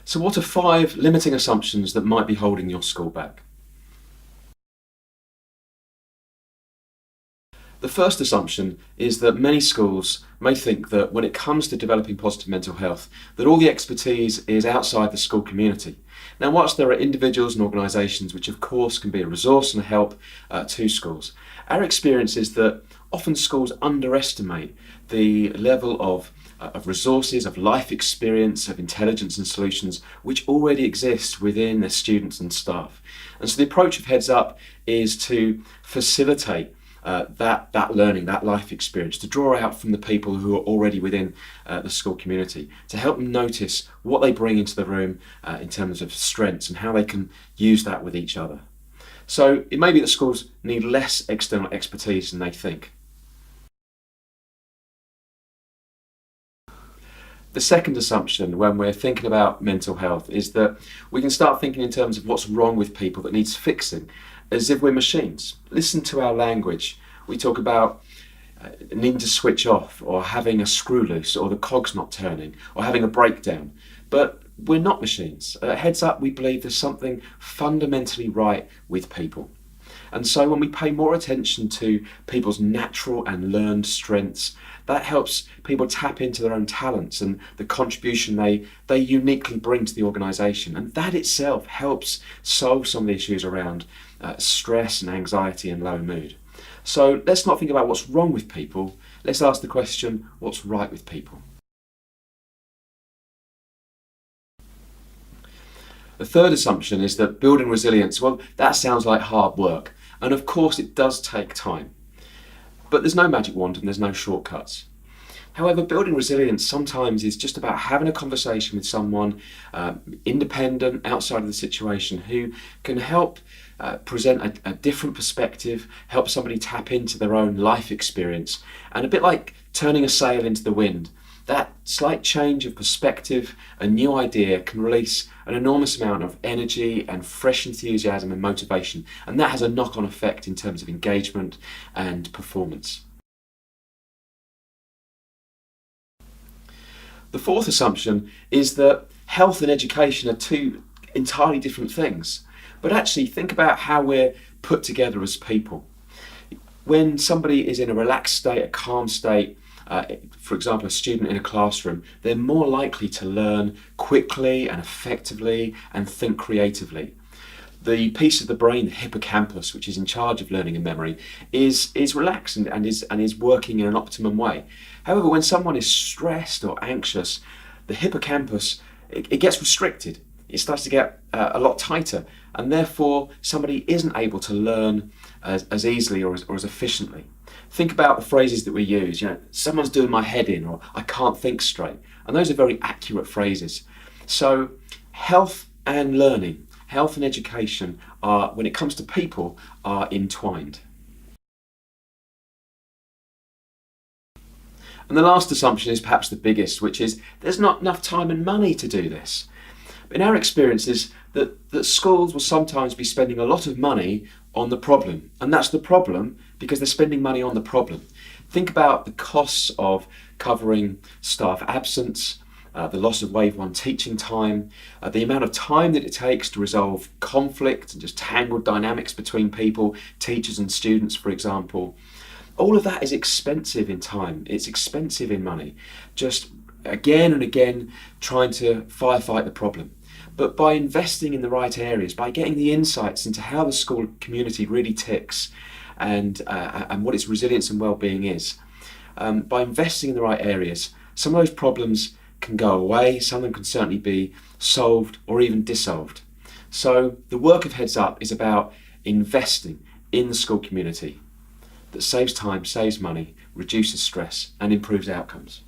So what are 5 limiting assumptions that might be holding your school back? The first assumption is that many schools may think that when it comes to developing positive mental health, that all the expertise is outside the school community. Now, whilst there are individuals and organisations which of course can be a resource and a help to schools, our experience is that often schools underestimate the level of resources, of life experience, of intelligence and solutions which already exist within their students and staff. And so the approach of Heads Up is to facilitate that learning, that life experience, to draw out from the people who are already within the school community, to help them notice what they bring into the room in terms of strengths and how they can use that with each other. So it may be that schools need less external expertise than they think. The second assumption when we're thinking about mental health is that we can start thinking in terms of what's wrong with people that needs fixing, as if we're machines. Listen to our language. We talk about needing to switch off, or having a screw loose, or the cogs not turning, or having a breakdown. But we're not machines. Heads Up, we believe there's something fundamentally right with people. And so when we pay more attention to people's natural and learned strengths, that helps people tap into their own talents and the contribution they uniquely bring to the organisation. And that itself helps solve some of the issues around stress and anxiety and low mood. So let's not think about what's wrong with people. Let's ask the question, what's right with people? The third assumption is that building resilience, well, that sounds like hard work. And of course it does take time. But there's no magic wand and there's no shortcuts. However, building resilience sometimes is just about having a conversation with someone independent, outside of the situation, who can help present a different perspective, help somebody tap into their own life experience, and a bit like turning a sail into the wind. That slight change of perspective, a new idea, can release an enormous amount of energy and fresh enthusiasm and motivation, and that has a knock-on effect in terms of engagement and performance. The fourth assumption is that health and education are two entirely different things. But actually, think about how we're put together as people. When somebody is in a relaxed state, a calm state, for example, a student in a classroom, they're more likely to learn quickly and effectively and think creatively. The piece of the brain, the hippocampus, which is in charge of learning and memory, is relaxed and is working in an optimum way. However, when someone is stressed or anxious, the hippocampus it gets restricted. It starts to get a lot tighter, and therefore somebody isn't able to learn as easily or as efficiently. Think about the phrases that we use. Someone's doing my head in, or I can't think straight, and those are very accurate phrases. So health and learning, health and education are, when it comes to people, are entwined. And the last assumption is perhaps the biggest, which is there's not enough time and money to do this. In our experience is that schools will sometimes be spending a lot of money on the problem, and that's the problem because they're spending money on the problem. Think about the costs of covering staff absence, the loss of Wave 1 teaching time, the amount of time that it takes to resolve conflict and just tangled dynamics between people, teachers and students, for example. All of that is expensive in time, it's expensive in money, just again and again trying to firefight the problem. But by investing in the right areas, by getting the insights into how the school community really ticks and what its resilience and well-being is, by investing in the right areas, some of those problems can go away, some of them can certainly be solved or even dissolved. So the work of Heads Up is about investing in the school community that saves time, saves money, reduces stress and improves outcomes.